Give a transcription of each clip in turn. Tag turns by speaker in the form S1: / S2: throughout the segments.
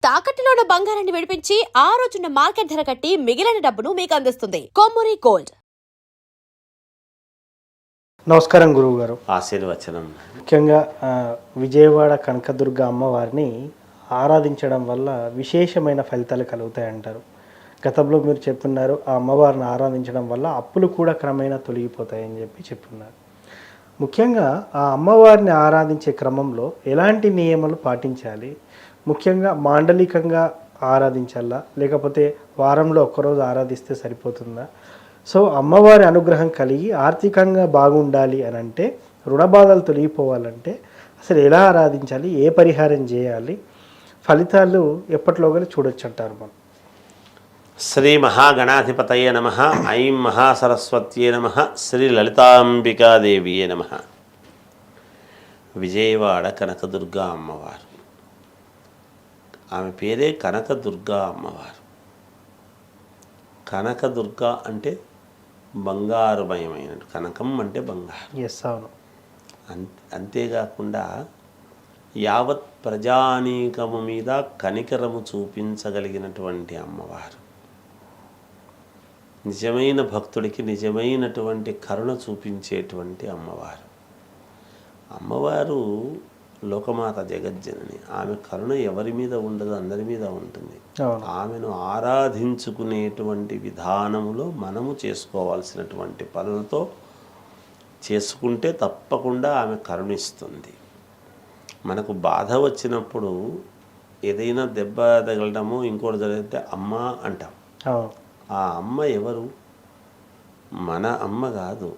S1: తాకట్టులో ఉన్న బంగారాన్ని విడిపించి ఆ రోజున్న మార్కెట్ ధర కట్టి మిగిలిన డబ్బును మీకు అందిస్తుంది కొమ్మూరి గోల్డ్.
S2: నమస్కారం గురువు గారు.
S3: ఆశీర్వచనం.
S2: ముఖ్యంగా విజయవాడ కనకదుర్గ అమ్మవారిని ఆరాధించడం వల్ల విశేషమైన ఫలితాలు కలుగుతాయంటారు. గతంలో మీరు చెప్పున్నారు, ఆ అమ్మవారిని ఆరాధించడం వల్ల అప్పులు కూడా క్రమేణా తొలగిపోతాయని చెప్పున్నారు. ముఖ్యంగా ఆ అమ్మవారిని ఆరాధించే క్రమంలో ఎలాంటి నియమాలు పాటించాలి? ముఖ్యంగా మాండలికంగా ఆరాధించాలా, లేకపోతే వారంలో ఒక్కరోజు ఆరాధిస్తే సరిపోతుందా? సో అమ్మవారి అనుగ్రహం కలిగి ఆర్థికంగా బాగుండాలి అని అంటే, రుణబాధలు తొలగిపోవాలంటే అసలు ఎలా ఆరాధించాలి, ఏ పరిహారం చేయాలి, ఫలితాలు ఎప్పటిలోగా చూడొచ్చు అంటారు మనం?
S3: శ్రీ మహాగణాధిపతయే నమః. ఐం మహాసరస్వత్యే నమః. శ్రీ లలితాంబికాదేవియే నమః. విజయవాడ కనకదుర్గా అమ్మవారు, ఆమె పేరే కనకదుర్గా అమ్మవారు. కనకదుర్గ అంటే బంగారుమయమైన, కనకం అంటే బంగారు.
S2: ఎస్, అవును.
S3: అంతేకాకుండా యావత్ ప్రజానీకము మీద కనికరము చూపించగలిగినటువంటి అమ్మవారు. నిజమైన భక్తుడికి నిజమైనటువంటి కరుణ చూపించేటువంటి అమ్మవారు. అమ్మవారు లోకమాత జగజ్జనని. ఆమె కరుణ ఎవరి మీద ఉండదు, అందరి మీద ఉంటుంది. ఆమెను ఆరాధించుకునేటువంటి విధానములో మనము చేసుకోవాల్సినటువంటి పనులతో చేసుకుంటే తప్పకుండా ఆమె కరుణిస్తుంది. మనకు బాధ వచ్చినప్పుడు ఏదైనా దెబ్బ తగలటము ఇంకోటి జరిగితే అమ్మ అంటాం. ఆ అమ్మ ఎవరు? మన అమ్మ కాదు,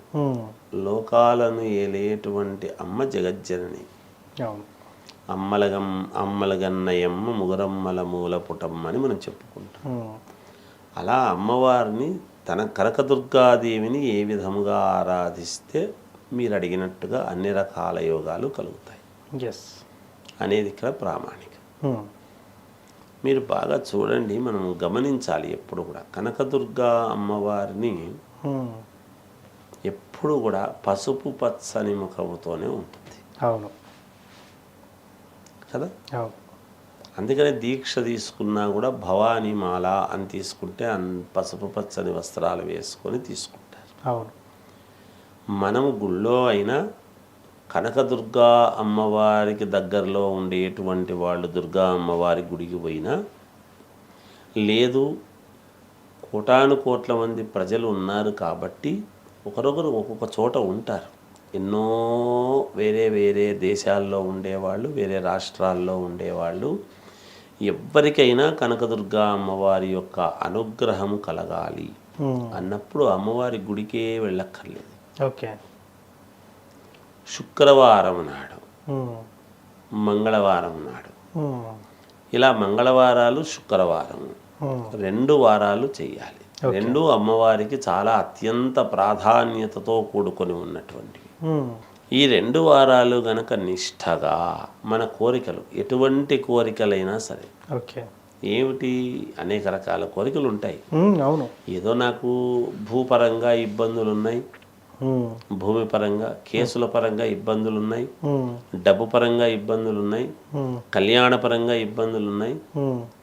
S3: లోకాలను ఏలేటువంటి అమ్మ జగజ్జనని. అమ్మలగన్నయమ్మ ముగురమ్మల మూల పుటమ్మ అని మనం చెప్పుకుంటాం. అలా అమ్మవారిని, తన కనకదుర్గాదేవిని ఏ విధముగా ఆరాధిస్తే మీరు అడిగినట్టుగా అన్ని రకాల యోగాలు కలుగుతాయి అనేది ఇక్కడ ప్రామాణికం. మీరు బాగా చూడండి, మనం గమనించాలి. ఎప్పుడు కూడా కనకదుర్గా అమ్మవారిని ఎప్పుడు కూడా పసుపు పచ్చని ముఖముతోనే ఉంటుంది.
S2: అవును
S3: కదా. అందుకనే దీక్ష తీసుకున్నా కూడా భవానీ మాల అని తీసుకుంటే పసుపు పచ్చని వస్త్రాలు వేసుకొని తీసుకుంటారు.
S2: అవును.
S3: మనము గుళ్ళో అయినా కనకదుర్గా అమ్మవారికి దగ్గరలో ఉండేటువంటి వాళ్ళు దుర్గా అమ్మవారి గుడికి పోయినా, లేదు కోటాను కోట్ల మంది ప్రజలు ఉన్నారు కాబట్టి ఒకరొకరు ఒక్కొక్క చోట ఉంటారు. ఎన్నో వేరే వేరే దేశాల్లో ఉండేవాళ్ళు, వేరే రాష్ట్రాల్లో ఉండేవాళ్ళు. ఎవ్వరికైనా కనకదుర్గా అమ్మవారి యొక్క అనుగ్రహం కలగాలి అన్నప్పుడు అమ్మవారి గుడికే వెళ్ళక్కర్లేదు.
S2: ఓకే.
S3: శుక్రవారం నాడు, మంగళవారం నాడు, ఇలా మంగళవారాలు శుక్రవారం 2 వారాలు చేయాలి. 2 అమ్మవారికి చాలా అత్యంత ప్రాధాన్యతతో కూడుకొని ఉన్నటువంటివి. ఈ 2 వారాలు గనక నిష్ఠగా మన కోరికలు, ఎటువంటి కోరికలైనా సరే, ఏమిటి, అనేక రకాల కోరికలు ఉంటాయి.
S2: అవును.
S3: ఏదో నాకు భూపరంగా ఇబ్బందులు ఉన్నాయి, భూమి పరంగా, కేసుల పరంగా ఇబ్బందులు ఉన్నాయి, డబ్బు పరంగా ఇబ్బందులు ఉన్నాయి, కళ్యాణ పరంగా ఇబ్బందులు ఉన్నాయి.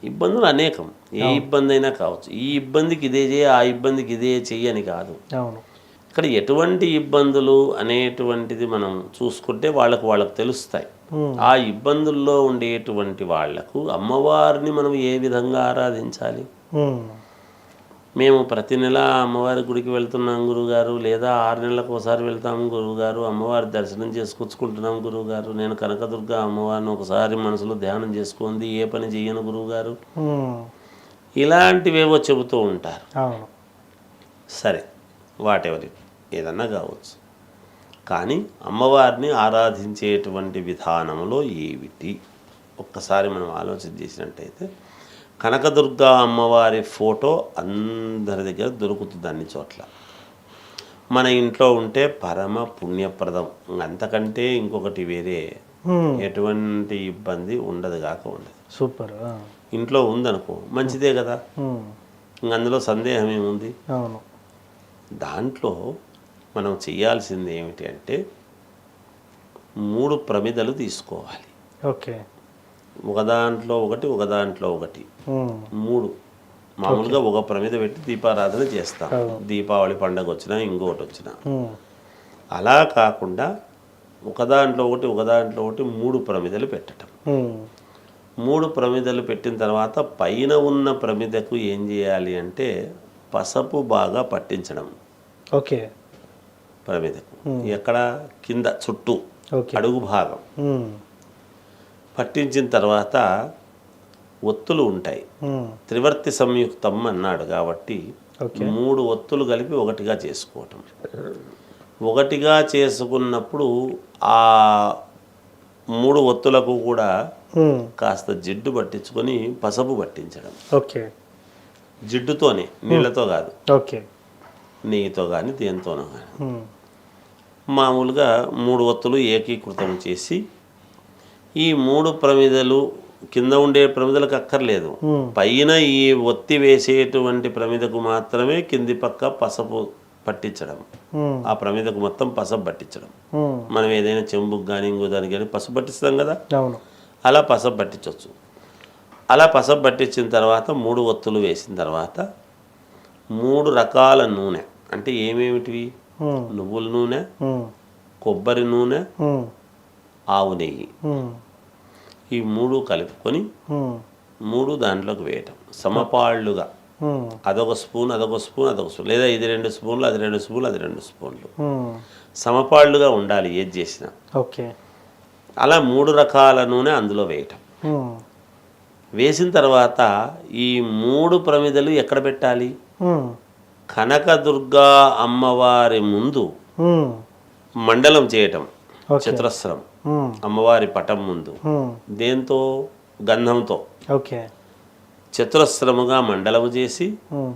S3: ఇబ్బందులు అనేకం. ఏ ఇబ్బంది అయినా కావచ్చు. ఈ ఇబ్బందికి ఇదే చేయి, ఆ ఇబ్బందికి ఇదే చెయ్యి అని కాదు. ఇక్కడ ఎటువంటి ఇబ్బందులు అనేటువంటిది మనం చూసుకుంటే వాళ్ళకు తెలుస్తాయి. ఆ ఇబ్బందుల్లో ఉండేటువంటి వాళ్లకు అమ్మవారిని మనం ఏ విధంగా ఆరాధించాలి? మేము ప్రతి నెల అమ్మవారి గుడికి వెళ్తున్నాం గురువుగారు, లేదా 6 నెలలకు ఒకసారి వెళ్తాము గురువుగారు, అమ్మవారి దర్శనం చేసుకొచ్చుకుంటున్నాం గురువుగారు, నేను కనకదుర్గ అమ్మవారిని ఒకసారి మనసులో ధ్యానం చేసుకుంది, ఏ పని చెయ్యను గురువుగారు, ఇలాంటివేవో చెబుతూ ఉంటారు. సరే, వాటెవరి ఏదన్నా కావచ్చు. కానీ అమ్మవారిని ఆరాధించేటువంటి విధానంలో ఏమిటి ఒక్కసారి మనం ఆలోచన చేసినట్టయితే, కనకదుర్గా అమ్మవారి ఫోటో అందరి దగ్గర దొరుకుతుంది, అన్ని చోట్ల. మన ఇంట్లో ఉంటే పరమ పుణ్యప్రదం. అంతకంటే ఇంకొకటి వేరే ఎటువంటి ఇబ్బంది ఉండదు కాక ఉండదు.
S2: సూపర్.
S3: ఇంట్లో ఉందనుకో మంచిదే కదా, అందులో సందేహం ఏముంది? దాంట్లో మనం చేయాల్సింది ఏమిటి అంటే 3 ప్రమిదలు తీసుకోవాలి.
S2: ఓకే.
S3: ఒక దాంట్లో ఒకటి ఒక దాంట్లో ఒకటి
S2: ఉమ్,
S3: 3 మామూలుగా ఒక ప్రమిద పెట్టి దీపారాధన చేస్తాం. దీపావళి పండగ వచ్చినా ఇంకొకటి వచ్చినా.
S2: ఉమ్,
S3: అలా కాకుండా ఒక దాంట్లో ఒకటి ఒక దాంట్లో ఒకటి 3 ప్రమిదలు పెట్టడం.
S2: ఉమ్,
S3: 3 ప్రమిదలు పెట్టిన తర్వాత పైన ఉన్న ప్రమిదకు ఏం చేయాలి అంటే పసుపు బాగా పట్టించడం.
S2: ఓకే.
S3: ప్రమిదకు ఎక్కడ కింద చుట్టూ
S2: ఓకే.
S3: అడుగు భాగం
S2: ఉమ్,
S3: పట్టించిన తర్వాత ఒత్తులు ఉంటాయి.
S2: ఉమ్,
S3: త్రివర్తి సంయుక్తం అన్నాడు కాబట్టి
S2: ఓకే.
S3: 3 ఒత్తులు కలిపి ఒకటిగా చేసుకోవటం. ఒకటిగా చేసుకున్నప్పుడు ఆ 3 ఒత్తులకు కూడా
S2: ఉమ్,
S3: కాస్త జిడ్డు పట్టించుకొని పసుపు పట్టించడం.
S2: ఓకే.
S3: జిడ్డుతోనే, నీళ్ళతో కాదు,
S2: ఓకే.
S3: నెయ్యితో కానీ దేనితోనో కానీ.
S2: ఉమ్,
S3: మామూలుగా 3 ఒత్తులు ఏకీకృతం చేసి ఈ 3 ప్రమిదలు కింద ఉండే ప్రమిదలకు అక్కర్లేదు, పైన ఈ ఒత్తి వేసేటువంటి ప్రమిదకు మాత్రమే కింది పక్క పసుపు పట్టించడం.
S2: ఉమ్,
S3: ఆ ప్రమిదకు మొత్తం పసుపు పట్టించడం.
S2: ఉమ్,
S3: మనం ఏదైనా చెంబుకు కానీ ఇంకో దానికి కానీ పసుపు పట్టిస్తాం కదా,
S2: అవును.
S3: అలా పసుపు పట్టించవచ్చు. అలా పసుపు పట్టించిన తర్వాత 3 ఒత్తులు వేసిన తర్వాత 3 రకాల నూనె, అంటే ఏమేమిటివి,
S2: ఉమ్,
S3: నువ్వుల నూనె,
S2: ఉమ్,
S3: కొబ్బరి నూనె,
S2: ఉమ్,
S3: ఆవు నెయ్యి,
S2: ఉమ్,
S3: ఈ 3 కలుపుకొని
S2: ఉమ్,
S3: 3 దాంట్లోకి వేయటం సమపాళ్ళుగా.
S2: ఉమ్,
S3: అదొక స్పూన్ అదొక స్పూన్ అదొక స్పూన్, లేదా ఇది 2 స్పూన్లు అది 2 స్పూన్లు అది 2 స్పూన్లు,
S2: ఉమ్,
S3: సమపాళ్ళుగా ఉండాలి ఏది చేసినా.
S2: ఓకే.
S3: అలా 3 రకాల నూనె అందులో వేయటం.
S2: ఉమ్,
S3: వేసిన తర్వాత ఈ 3 ప్రమిదలు ఎక్కడ పెట్టాలి,
S2: ఉమ్,
S3: కనకదుర్గా అమ్మవారి ముందు
S2: ఉమ్,
S3: మండలం చేయటం.
S2: ఓకే.
S3: చతురస్రం
S2: ఉమ్,
S3: అమ్మవారి పటం ముందు
S2: ఉమ్,
S3: దేంతో, గంధంతో
S2: ఓకే.
S3: చతురస్రముగా మండలము చేసి
S2: ఉమ్,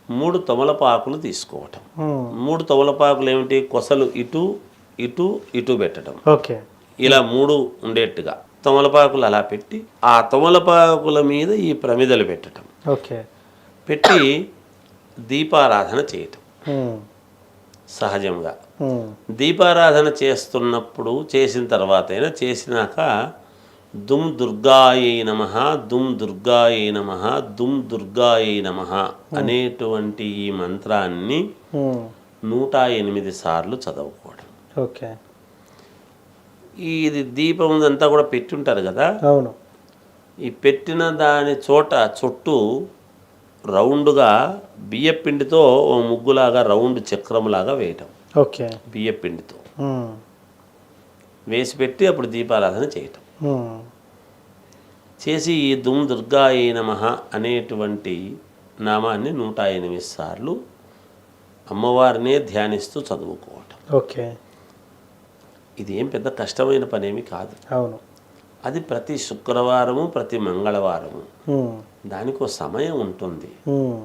S3: 3 తమలపాకులు తీసుకోవటం.
S2: ఉమ్,
S3: 3 తమలపాకులు ఏమిటి, కొసలు ఇటు ఇటు ఇటు పెట్టడం.
S2: ఓకే.
S3: ఇలా 3 ఉండేట్టుగా తమలపాకులు అలా పెట్టి ఆ తమలపాకుల మీద ఈ ప్రమిదలు పెట్టడం.
S2: ఓకే.
S3: పెట్టి దీపారాధన చేయటం.
S2: ఉమ్,
S3: సహజంగా
S2: ఉమ్,
S3: దీపారాధన చేస్తున్నప్పుడు, చేసిన తర్వాత అయినా చేసినాక దుమ్ దుర్గాయై నమః, దుమ్ దుర్గాయై నమః, దుమ్ దుర్గాయై నమః అనేటువంటి ఈ మంత్రాన్ని
S2: ఉమ్,
S3: 108 సార్లు చదువుకోవడం.
S2: ఓకే.
S3: ఇది దీపం అంతా కూడా పెట్టి ఉంటారు కదా,
S2: అవును.
S3: ఈ పెట్టిన దాని చోట చుట్టూ రౌండ్గా బియ్యపిండితో ఓ ముగ్గులాగా రౌండ్ చక్రంలాగా వేయటం.
S2: ఓకే.
S3: బియ్యపిండితో
S2: ఉమ్,
S3: వేసి పెట్టి అప్పుడు దీపారాధన చేయటం.
S2: ఉమ్,
S3: చేసి ఈ దుమ్ దుర్గాయై నమః అనేటువంటి నామాన్ని 108 సార్లు అమ్మవారినే ధ్యానిస్తూ చదువుకోవటం.
S2: ఓకే.
S3: ఇది ఏం పెద్ద కష్టమైన పనేమి కాదు.
S2: అవును.
S3: అది ప్రతి శుక్రవారము ప్రతి మంగళవారము
S2: ఉమ్,
S3: దానికో సమయం ఉంటుంది.
S2: ఉమ్,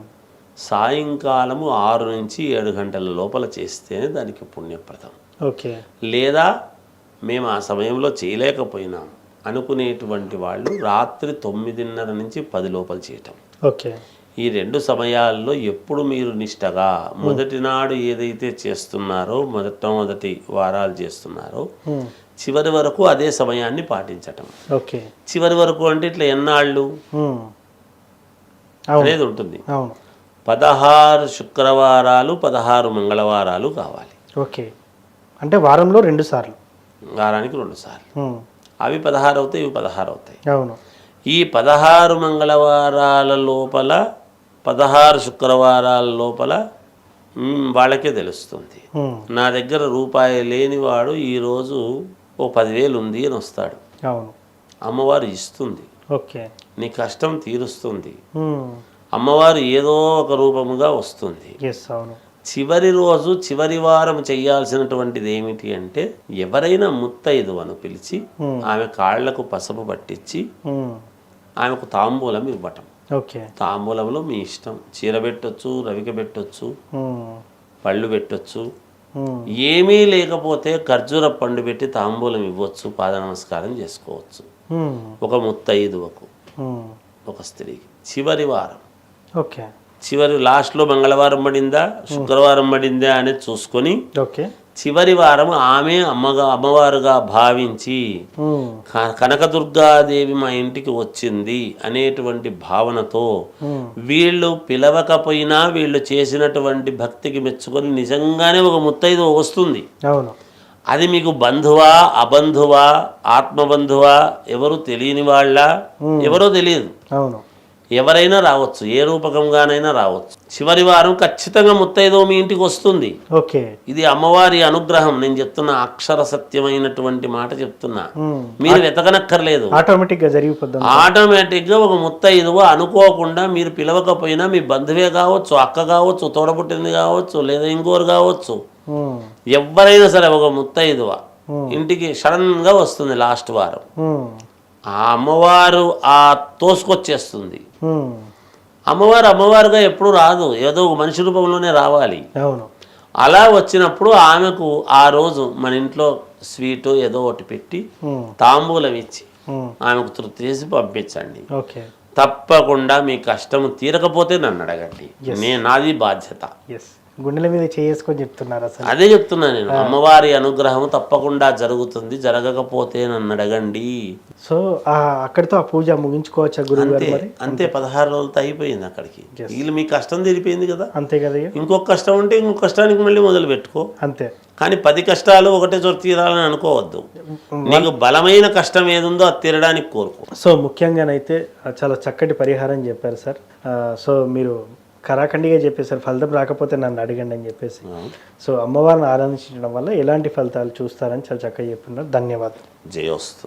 S3: సాయంకాలము 6 నుంచి 7 గంటల లోపల చేస్తేనే దానికి పుణ్యప్రదం.
S2: ఓకే.
S3: లేదా మేము ఆ సమయంలో చేయలేకపోయినాం అనుకునేటువంటి వాళ్ళు రాత్రి 9:30 నుంచి 10 లోపల చేయటం.
S2: ఓకే.
S3: ఈ 2 సమయాల్లో ఎప్పుడు మీరు నిష్టగా మొదటి నాడు ఏదైతే చేస్తున్నారో, మొదటి వారాలు చేస్తున్నారో,
S2: ఉమ్,
S3: చివరి వరకు అదే సమయాన్ని పాటించటం.
S2: ఓకే.
S3: చివరి వరకు అంటే ఇట్లా ఎన్నాళ్ళు
S2: ఉమ్, అవును.
S3: అనేది ఉంటుంది.
S2: అవును.
S3: 16 శుక్రవారాలు 16 మంగళవారాలు కావాలి.
S2: ఓకే. అంటే వారంలో 2 సార్లు,
S3: వారానికి 2 సార్లు.
S2: ఉమ్,
S3: అవి 16 అవుతాయి, ఇవి 16 అవుతాయి.
S2: అవును.
S3: ఈ 16 మంగళవారాల లోపల 16 శుక్రవారాల లోపల వాళ్ళకే తెలుస్తుంది.
S2: ఉమ్,
S3: నా దగ్గర రూపాయి లేనివాడు ఈరోజు ఓ 10,000 ఉంది అని వస్తాడు.
S2: అవును.
S3: అమ్మవారు ఇస్తుంది,
S2: ఓకే.
S3: నీ కష్టం తీరుస్తుంది.
S2: ఉమ్,
S3: అమ్మవారు ఏదో ఒక రూపముగా వస్తుంది.
S2: ఎస్, అవును.
S3: చివరి రోజు చివరి వారం చేయాల్సినటువంటిది ఏమిటి అంటే, ఎవరైనా ముత్తైదువను పిలిచి ఆమె కాళ్లకు పసుపు పట్టించి
S2: ఉమ్,
S3: ఆమెకు తాంబూలం ఇవ్వటం.
S2: ఓకే.
S3: తాంబూలంలో మీ ఇష్టం, చీర పెట్టొచ్చు, రవిక పెట్టొచ్చు,
S2: ఉమ్,
S3: పళ్ళు పెట్టొచ్చు.
S2: ఉమ్,
S3: ఏమీ లేకపోతే ఖర్జూర పండు పెట్టి తాంబూలం ఇవ్వచ్చు, పాద నమస్కారం చేసుకోవచ్చు.
S2: ఉమ్,
S3: ఒక ముత్తైదువకు,
S2: ఉమ్,
S3: ఒక స్త్రీకి చివరి వారం,
S2: ఓకే.
S3: చివరి లాస్ట్లో మంగళవారం పడిందా శుక్రవారం పడిందా అనేది చూసుకొని
S2: ఓకే.
S3: చివరి వారం ఆమె అమ్మవారుగా భావించి కనకదుర్గాదేవి మా ఇంటికి వచ్చింది అనేటువంటి భావనతో వీళ్ళు పిలవకపోయినా వీళ్ళు చేసినటువంటి భక్తికి మెచ్చుకొని నిజంగానే ఒక ముత్తైదు వస్తుంది.
S2: అవును.
S3: అది మీకు బంధువా అబంధువా ఆత్మబంధువా ఎవరు తెలియని వాళ్ళ ఎవరో తెలియదు.
S2: అవును.
S3: ఎవరైనా రావచ్చు, ఏ రూపకంగానైనా రావచ్చు. చివరి వారం ఖచ్చితంగా ముత్తైదో మీ ఇంటికి వస్తుంది.
S2: ఓకే.
S3: ఇది అమ్మవారి అనుగ్రహం. నేను చెప్తున్నా, అక్షర సత్యమైనటువంటి మాట చెప్తున్నా. మీరు వెతకనక్కర్లేదు,
S2: ఆటోమేటిక్గా జరిగిపోద్ది.
S3: ఆటోమేటిక్గా ఒక ముత్తైదువ అనుకోకుండా మీరు పిలవకపోయినా మీ బంధువే కావచ్చు, అక్క కావచ్చు, తోడబుట్టింది కావచ్చు, లేదా ఇంకోరు కావచ్చు, ఎవరైనా సరే ఒక ముత్తైదువ ఇంటికి సడన్ గా వస్తుంది. లాస్ట్ వారం ఆ అమ్మవారు ఆ తోసుకొచ్చేస్తుంది. అమ్మవారుగా ఎప్పుడు రాదు, ఏదో ఒక మనిషి రూపంలోనే రావాలి. అలా వచ్చినప్పుడు ఆమెకు ఆ రోజు మన ఇంట్లో స్వీటు ఏదో ఒకటి పెట్టి తాంబూలం ఇచ్చి ఆమెకు తృప్తి చేసి పంపించండి. తప్పకుండా మీ కష్టం తీరకపోతే నన్ను అడగండి, నాది బాధ్యత.
S2: గుండెల మీద చేసుకొని చెప్తున్నారు. అసలు
S3: అదే చెప్తున్నా నేను, అమ్మవారి అనుగ్రహం తప్పకుండా జరుగుతుంది, జరగకపోతే నన్ను అడగండి.
S2: సో అక్కడితో ఆ పూజ ముగించుకోవచ్చా గురువు గారు?
S3: అంతే, 16 రోజులతో అయిపోయింది. అక్కడికి వీళ్ళు మీ కష్టం తీరిపోయింది కదా.
S2: అంతే కదా.
S3: ఇంకొక కష్టం ఉంటే ఇంకొక కష్టానికి మళ్ళీ మొదలు పెట్టుకో.
S2: అంతే.
S3: కానీ 10 కష్టాలు ఒకటే చోట తీరాలని అనుకోవద్దు. నీకు బలమైన కష్టం ఏది ఉందో అది తీరడానికి కోరుకో.
S2: సో ముఖ్యంగానైతే చాలా చక్కటి పరిహారం చెప్పారు సార్. సో మీరు కరాఖండిగా చెప్పేసారు, ఫలితం రాకపోతే నన్ను అడగండి అని చెప్పేసి. సో అమ్మవారిని ఆరాధించడం వల్ల ఎలాంటి ఫలితాలు చూస్తారని చాలా చక్కగా చెప్తున్నారు. ధన్యవాదాలు.
S3: జయోస్తు.